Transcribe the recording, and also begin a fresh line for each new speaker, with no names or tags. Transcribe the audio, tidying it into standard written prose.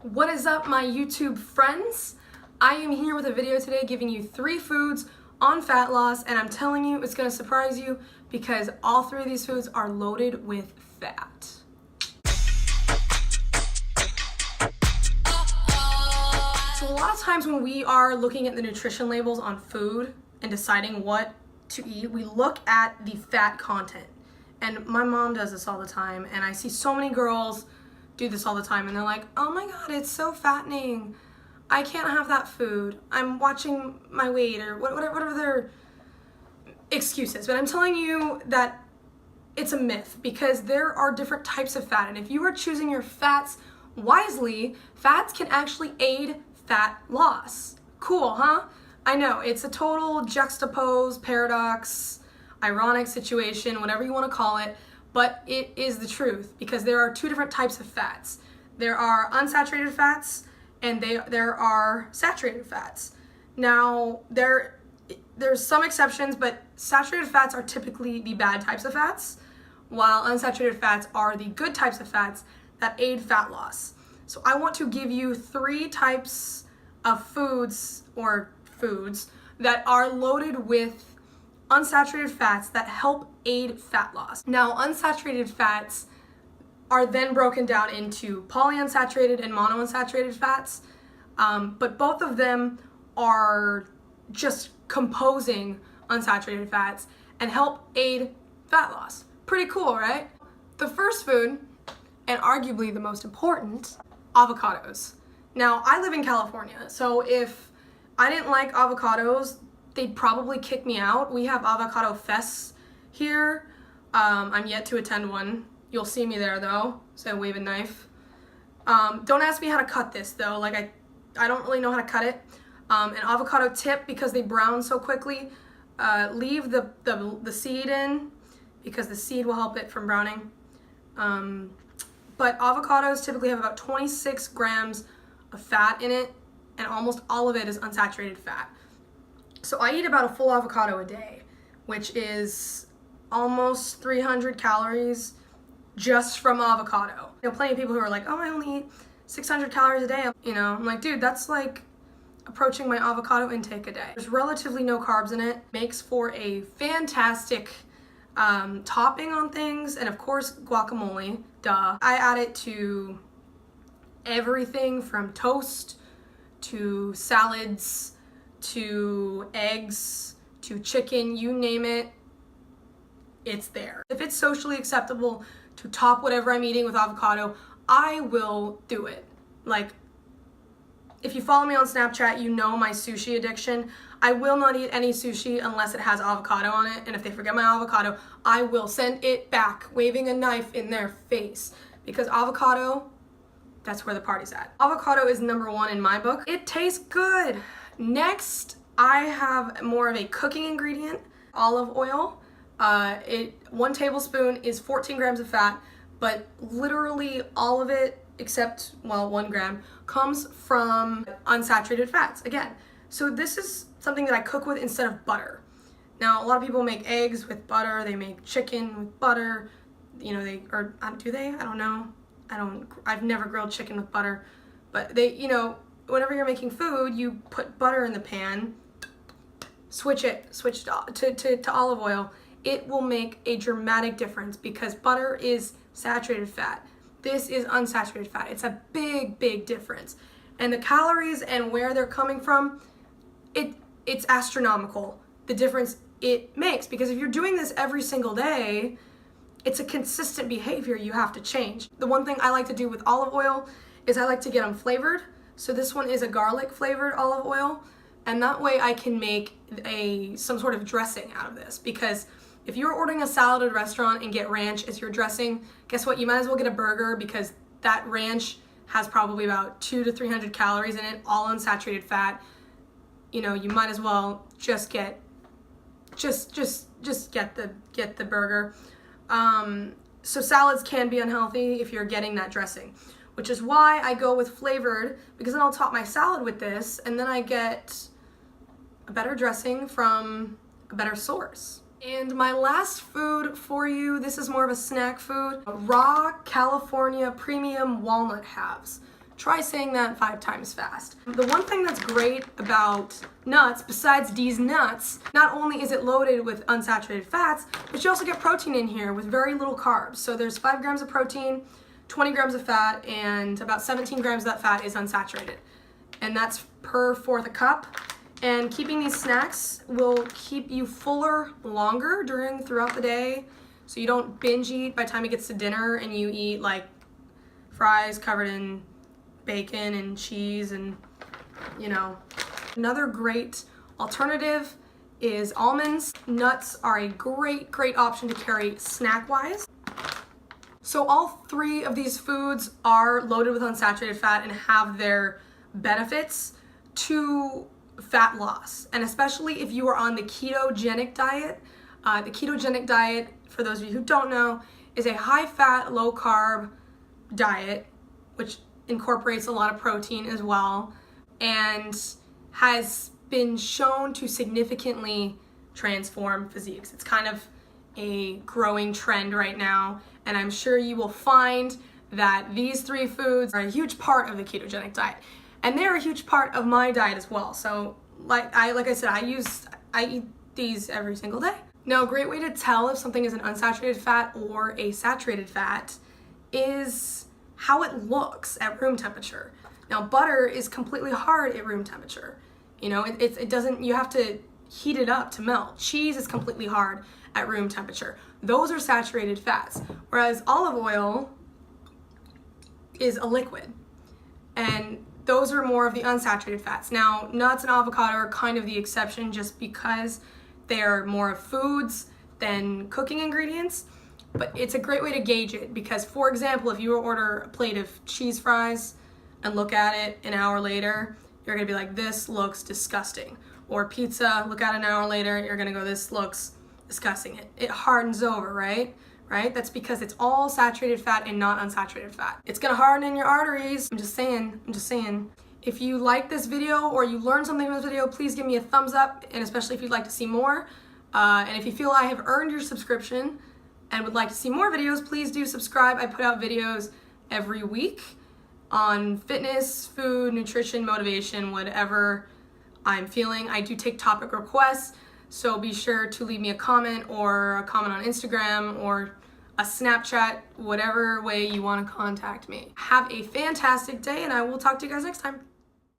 What is up, my YouTube friends? I am here with a video today giving you 3 foods on fat loss, and I'm telling you it's going to surprise you because all 3 of these foods are loaded with fat. So a lot of times when we are looking at the nutrition labels on food and deciding what to eat, we look at the fat content. And my mom does this all the time, and I see so many girls do this all the time, and they're like, oh my god, it's so fattening. I can't have that food. I'm watching my weight, or whatever their excuses. But I'm telling you that it's a myth, because there are different types of fat, and if you are choosing your fats wisely, fats can actually aid fat loss. Cool, huh? I know, it's a total juxtaposed, paradox, ironic situation, whatever you want to call it, but it is the truth, because there are 2 different types of fats. There are unsaturated fats and there are saturated fats. Now, there's some exceptions, but saturated fats are typically the bad types of fats, while unsaturated fats are the good types of fats that aid fat loss. So I want to give you 3 types of foods that are loaded with unsaturated fats that help aid fat loss. Now, unsaturated fats are then broken down into polyunsaturated and monounsaturated fats, but both of them are just composing unsaturated fats and help aid fat loss. Pretty cool, right? The first food, and arguably the most important, avocados. Now, I live in California, so if I didn't like avocados, they'd probably kick me out. We have avocado fests here. I'm yet to attend one. You'll see me there though, so wave a knife. Don't ask me how to cut this though, like I don't really know how to cut it. An avocado tip, because they brown so quickly, leave the seed in, because the seed will help it from browning. But avocados typically have about 26 grams of fat in it, and almost all of it is unsaturated fat. So I eat about a full avocado a day, which is almost 300 calories just from avocado. You know, plenty of people who are like, oh, I only eat 600 calories a day. You know, I'm like, dude, that's like approaching my avocado intake a day. There's relatively no carbs in it. Makes for a fantastic topping on things, and of course, guacamole, duh. I add it to everything from toast to salads, to eggs, to chicken, you name it, it's there. If it's socially acceptable to top whatever I'm eating with avocado, I will do it. Like, if you follow me on Snapchat, you know my sushi addiction. I will not eat any sushi unless it has avocado on it, and if they forget my avocado, I will send it back, waving a knife in their face, because avocado, that's where the party's at. Avocado is number 1 in my book. It tastes good. Next, I have more of a cooking ingredient, olive oil. 1 tablespoon is 14 grams of fat, but literally all of it, except, well, 1 gram, comes from unsaturated fats, again. So this is something that I cook with instead of butter. Now, a lot of people make eggs with butter, they make chicken with butter, you know, do they? I don't know. I've never grilled chicken with butter, but you know, whenever you're making food, you put butter in the pan, switch to olive oil. It will make a dramatic difference, because butter is saturated fat. This is unsaturated fat. It's a big, big difference. And the calories and where they're coming from, it's astronomical, the difference it makes, because if you're doing this every single day, it's a consistent behavior you have to change. The one thing I like to do with olive oil is I like to get them flavored. So this one is a garlic flavored olive oil, and that way I can make some sort of dressing out of this, because if you're ordering a salad at a restaurant and get ranch as your dressing, guess what? You might as well get a burger, because that ranch has probably about 200 to 300 calories in it, all unsaturated fat. You know, you might as well just get the burger. So salads can be unhealthy if you're getting that dressing, which is why I go with flavored, because then I'll top my salad with this, and then I get a better dressing from a better source. And my last food for you, this is more of a snack food, raw California premium walnut halves. Try saying that 5 times fast. The one thing that's great about nuts, besides these nuts, not only is it loaded with unsaturated fats, but you also get protein in here with very little carbs. So there's 5 grams of protein, 20 grams of fat, and about 17 grams of that fat is unsaturated. And that's per 1/4 cup. And keeping these snacks will keep you fuller longer throughout the day, so you don't binge eat by the time it gets to dinner and you eat like fries covered in bacon and cheese and, you know. Another great alternative is almonds. Nuts are a great option to carry snack-wise. So all 3 of these foods are loaded with unsaturated fat and have their benefits to fat loss. And especially if you are on the ketogenic diet. The ketogenic diet, for those of you who don't know, is a high-fat, low-carb diet, which incorporates a lot of protein as well, and has been shown to significantly transform physiques. It's kind of a growing trend right now, and I'm sure you will find that these 3 foods are a huge part of the ketogenic diet, and they're a huge part of my diet as well. So like I said, I eat these every single day. Now, a great way to tell if something is an unsaturated fat or a saturated fat is how it looks at room temperature. Now, butter is completely hard at room temperature. You know, it doesn't, you have to heat it up to melt. Cheese is completely hard at room temperature. Those are saturated fats, whereas olive oil is a liquid, and those are more of the unsaturated fats. Now, nuts and avocado are kind of the exception just because they're more of foods than cooking ingredients. But it's a great way to gauge it because, for example, if you order a plate of cheese fries and look at it an hour later, you're gonna be like, this looks disgusting. Or pizza, look at it an hour later, you're gonna go, this looks disgusting. It hardens over, right? That's because it's all saturated fat and not unsaturated fat. It's gonna harden in your arteries. I'm just saying. If you like this video or you learned something from this video, please give me a thumbs up, and especially if you'd like to see more. And if you feel I have earned your subscription and would like to see more videos, please do subscribe. I put out videos every week on fitness, food, nutrition, motivation, whatever I'm feeling. I do take topic requests, so be sure to leave me a comment or a comment on Instagram or a Snapchat, whatever way you want to contact me. Have a fantastic day, and I will talk to you guys next time.